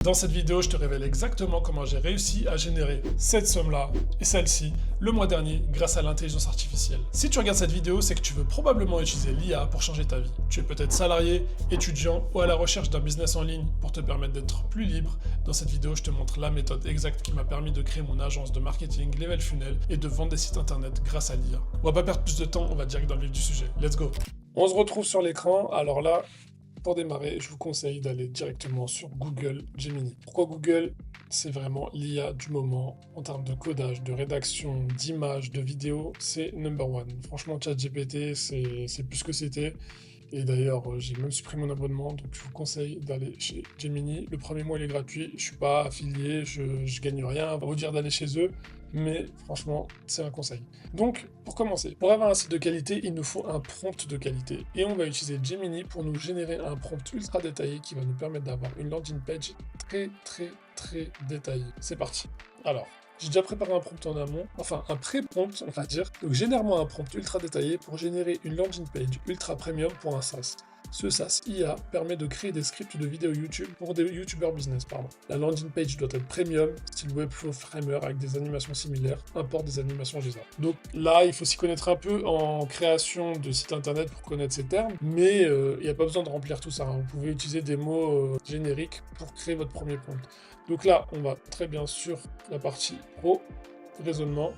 Dans cette vidéo, je te révèle exactement comment j'ai réussi à générer cette somme-là et celle-ci le mois dernier grâce à l'intelligence artificielle. Si tu regardes cette vidéo, c'est que tu veux probablement utiliser l'IA pour changer ta vie. Tu es peut-être salarié, étudiant ou à la recherche d'un business en ligne pour te permettre d'être plus libre. Dans cette vidéo, je te montre la méthode exacte qui m'a permis de créer mon agence de marketing Level Funnel et de vendre des sites internet grâce à l'IA. On va pas perdre plus de temps, on va direct dans le vif du sujet. Let's go! On se retrouve sur l'écran. Alors là, pour démarrer, je vous conseille d'aller directement sur Google Gemini. Pourquoi Google? C'est vraiment l'IA du moment en termes de codage, de rédaction, d'images, de vidéos, c'est number one. Franchement, ChatGPT, c'est plus que c'était. Et d'ailleurs, j'ai même supprimé mon abonnement, donc je vous conseille d'aller chez Gemini. Le premier mois, il est gratuit. Je suis pas affilié, je gagne rien à vous dire d'aller chez eux, mais franchement, c'est un conseil. Donc, pour commencer, pour avoir un site de qualité, il nous faut un prompt de qualité. Et on va utiliser Gemini pour nous générer un prompt ultra détaillé qui va nous permettre d'avoir une landing page très détaillée. C'est parti. Alors, j'ai déjà préparé un prompt en amont, enfin un pré-prompt on va dire. Donc génère-moi un prompt ultra détaillé pour générer une landing page ultra premium pour un SaaS. Ce SaaS IA permet de créer des scripts de vidéos YouTube pour des YouTubers business. La landing page doit être premium, style Webflow Framer avec des animations similaires, importe des animations GESA. Donc là, il faut s'y connaître un peu en création de sites internet pour connaître ces termes, mais il n'y a pas besoin de remplir tout ça. Vous pouvez utiliser des mots génériques pour créer votre premier prompt. Donc là, on va très bien sur la partie pro, raisonnement,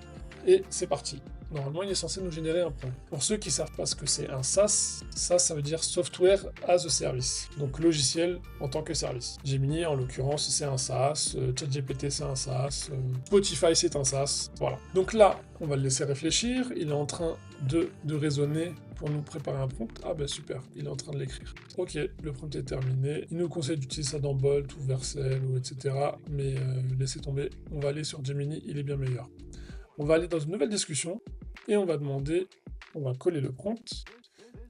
et c'est parti. Normalement, il est censé nous générer un prompt. Pour ceux qui ne savent pas ce que c'est un SaaS, ça veut dire Software as a Service, donc logiciel en tant que service. Gemini, en l'occurrence, c'est un SaaS, ChatGPT, c'est un SaaS, Spotify, c'est un SaaS, voilà. Donc là, on va le laisser réfléchir, il est en train de raisonner pour nous préparer un prompt. Ah ben super, il est en train de l'écrire. Ok, le prompt est terminé. Il nous conseille d'utiliser ça dans Bolt ou Vercel ou etc. Mais laissez tomber, on va aller sur Gemini, il est bien meilleur. On va aller dans une nouvelle discussion et on va demander, on va coller le prompt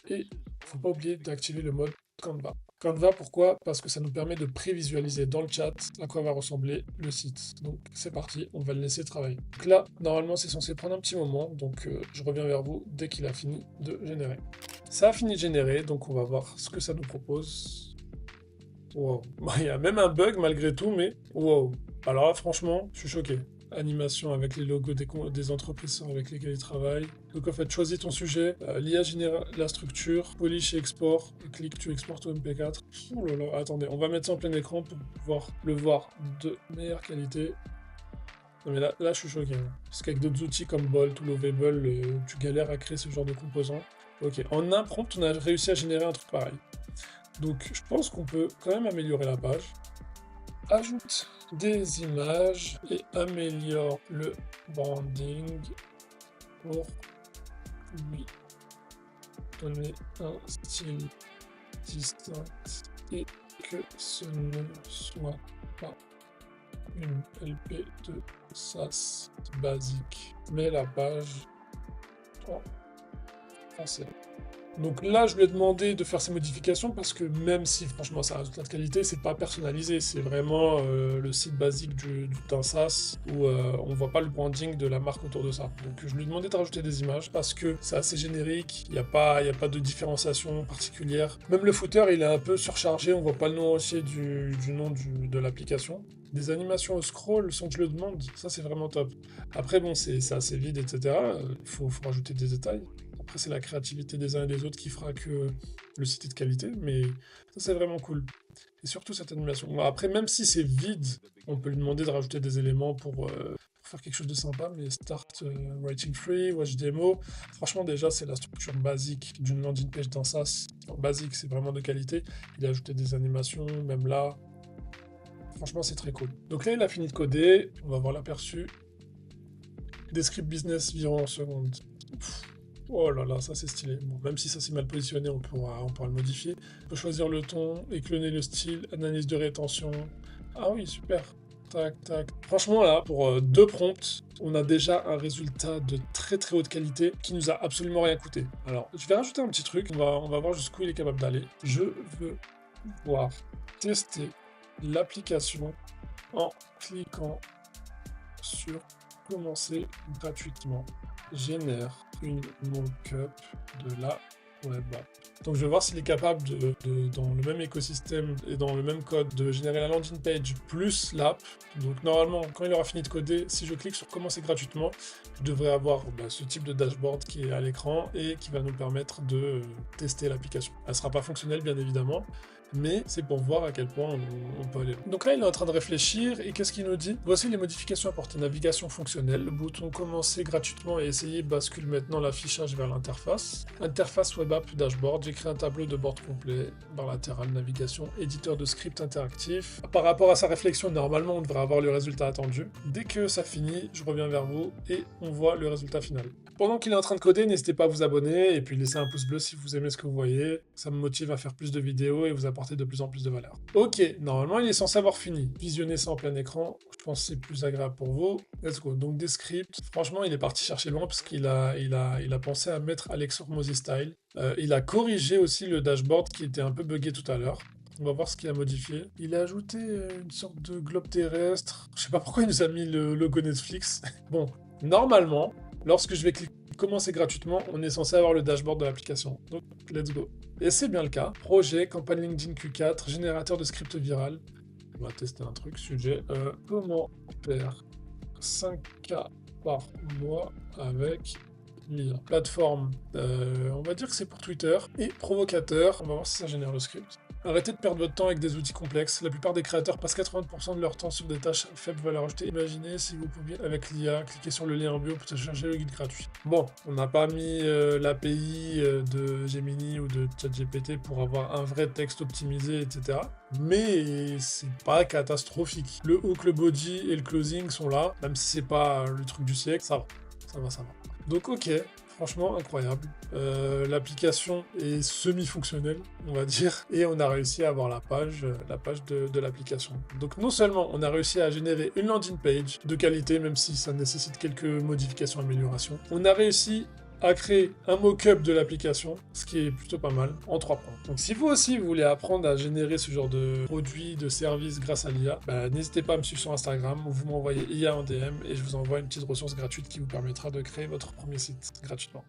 et il ne faut pas oublier d'activer le mode Canva. Canva, pourquoi? Parce que ça nous permet de prévisualiser dans le chat à quoi va ressembler le site. Donc c'est parti, on va le laisser travailler. Donc là, normalement, c'est censé prendre un petit moment, donc je reviens vers vous dès qu'il a fini de générer. Ça a fini de générer, donc on va voir ce que ça nous propose. Wow, il y a même un bug malgré tout, mais wow. Alors là, franchement, je suis choqué. Animation avec les logos des entreprises avec lesquelles ils travaillent. Donc en fait, choisis ton sujet, l'IA génère la structure, polish et export, clique, tu exportes au MP4. Oh là là, attendez, on va mettre ça en plein écran pour pouvoir le voir de meilleure qualité. Non mais là je suis choqué. Parce qu'avec d'autres outils comme Bolt ou Lovable, tu galères à créer ce genre de composants. Ok, en un prompt, on a réussi à générer un truc pareil. Donc je pense qu'on peut quand même améliorer la page. Ajoute des images et améliore le branding pour lui donner un style distinct et que ce ne soit pas une LP de SaaS basique, mais la page en français. Donc là, je lui ai demandé de faire ces modifications parce que même si franchement ça a un résultat de qualité, c'est pas personnalisé, c'est vraiment le site basique d'un SaaS où on voit pas le branding de la marque autour de ça. Donc je lui ai demandé de rajouter des images parce que c'est assez générique, il n'y a pas de différenciation particulière. Même le footer, il est un peu surchargé, on voit pas le nom entier du nom de l'application. Des animations au scroll sans que je le demande, ça c'est vraiment top. Après bon, c'est assez vide, etc. Il faut rajouter des détails. Après, c'est la créativité des uns et des autres qui fera que le site est de qualité, mais ça, c'est vraiment cool. Et surtout cette animation. Bon, après, même si c'est vide, on peut lui demander de rajouter des éléments pour faire quelque chose de sympa, mais Start Writing Free, Watch Demo, franchement, déjà, c'est la structure basique d'une landing page d'un SaaS. Alors, basique, c'est vraiment de qualité. Il a ajouté des animations, même là. Franchement, c'est très cool. Donc là, il a fini de coder. On va voir l'aperçu. Des scripts business viront en seconde. Oh là là, ça c'est stylé. Bon, même si ça c'est mal positionné, on pourra le modifier. On peut choisir le ton, échelonner le style, analyse de rétention. Ah oui, super. Tac, tac. Franchement là, pour deux prompts, on a déjà un résultat de très haute qualité qui nous a absolument rien coûté. Alors, je vais rajouter un petit truc, on va voir jusqu'où il est capable d'aller. Je veux pouvoir tester l'application en cliquant sur commencer gratuitement. Génère une mock-up de la web app. Donc je vais voir s'il est capable dans le même écosystème et dans le même code de générer la landing page plus l'app. Donc normalement, quand il aura fini de coder, si je clique sur commencer gratuitement, je devrais avoir ce type de dashboard qui est à l'écran et qui va nous permettre de tester l'application. Elle ne sera pas fonctionnelle bien évidemment, mais c'est pour voir à quel point on peut aller. Donc là, il est en train de réfléchir, et qu'est-ce qu'il nous dit? Voici les modifications apportées. Navigation fonctionnelle, le bouton commencer gratuitement et essayer bascule maintenant l'affichage vers l'interface. Interface web app dashboard, j'ai créé un tableau de bord complet, barre latérale, navigation, éditeur de script interactif. Par rapport à sa réflexion, normalement, on devrait avoir le résultat attendu. Dès que ça finit, je reviens vers vous et on voit le résultat final. Pendant qu'il est en train de coder, n'hésitez pas à vous abonner et puis laisser un pouce bleu si vous aimez ce que vous voyez. Ça me motive à faire plus de vidéos et vous apporter de plus en plus de valeur. Ok, normalement il est censé avoir fini. Visionnez ça en plein écran, je pense que c'est plus agréable pour vous. Let's go. Donc des scripts. Franchement, il est parti chercher loin parce qu'il a pensé à mettre Alex Hormozy style. Il a corrigé aussi le dashboard qui était un peu buggé tout à l'heure. On va voir ce qu'il a modifié. Il a ajouté une sorte de globe terrestre. Je sais pas pourquoi il nous a mis le logo Netflix. Bon, normalement, lorsque je vais cliquer commencer gratuitement, on est censé avoir le dashboard de l'application. Donc, let's go. Et c'est bien le cas. Projet, campagne LinkedIn Q4, générateur de script viral. On va tester un truc, sujet. Comment faire 5K par mois avec l'IA. Plateforme, on va dire que c'est pour Twitter. Et provocateur, on va voir si ça génère le script. Arrêtez de perdre votre temps avec des outils complexes. La plupart des créateurs passent 80% de leur temps sur des tâches à faible valeur ajoutée. Imaginez si vous pouviez, avec l'IA, cliquer sur le lien en bio pour télécharger le guide gratuit. Bon, on n'a pas mis l'API de Gemini ou de ChatGPT pour avoir un vrai texte optimisé, etc. Mais c'est pas catastrophique. Le hook, le body et le closing sont là, même si c'est pas le truc du siècle, ça va. Donc ok, franchement incroyable. L'application est semi-fonctionnelle, on va dire, et on a réussi à avoir la page de l'application. Donc non seulement on a réussi à générer une landing page de qualité, même si ça nécessite quelques modifications, améliorations, on a réussi à créer un mock-up de l'application, ce qui est plutôt pas mal, en 3 points. Donc si vous aussi vous voulez apprendre à générer ce genre de produits, de services grâce à l'IA, n'hésitez pas à me suivre sur Instagram ou vous m'envoyez IA en DM et je vous envoie une petite ressource gratuite qui vous permettra de créer votre premier site gratuitement.